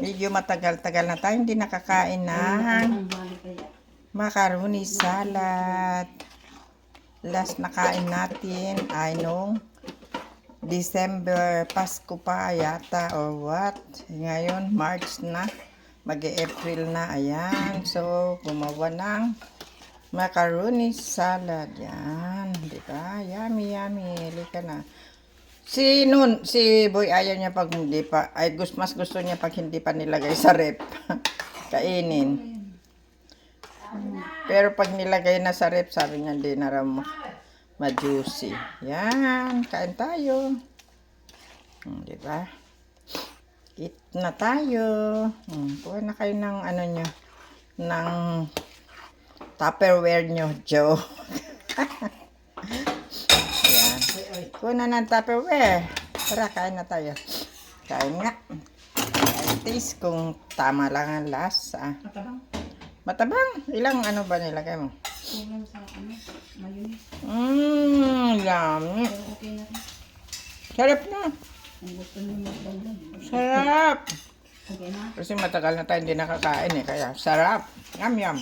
Medyo matagal-tagal na tayo hindi nakakain ng macaroni salad. Last na kain natin ay nung December, Pasko pa yata or what. Ngayon, March na. Mag-April na. Ayan. So, gumawa ng macaroni salad. Yan. Diba? Yummy, yummy. Halika na. Si Boy ayaw niya pag hindi pa. Ay, mas gusto niya pag hindi pa nilagay sa rep. Kainin. Pero pag nilagay na sa rep, sabi niya hindi na raw ma-juicy. Yan, kain tayo. Diba? Eat na tayo. Kuha na kayo ng ano nyo, ng Tupperware nyo, Joe. Yan. Kuha na ng Tupperware. Tara, kain na tayo. Kain nga. Taste kung tama lang ang lasa. Matabang. Matabang? Ilang ano ba nilagay mo? Kulang sa mayonnaise. Yummy. Pero okay na rin. Sarap na. Ang gusto nyo magdagdag. Sarap. Okay na. Kasi matagal na tayo hindi nakakain eh. Kaya sarap. Yum yum.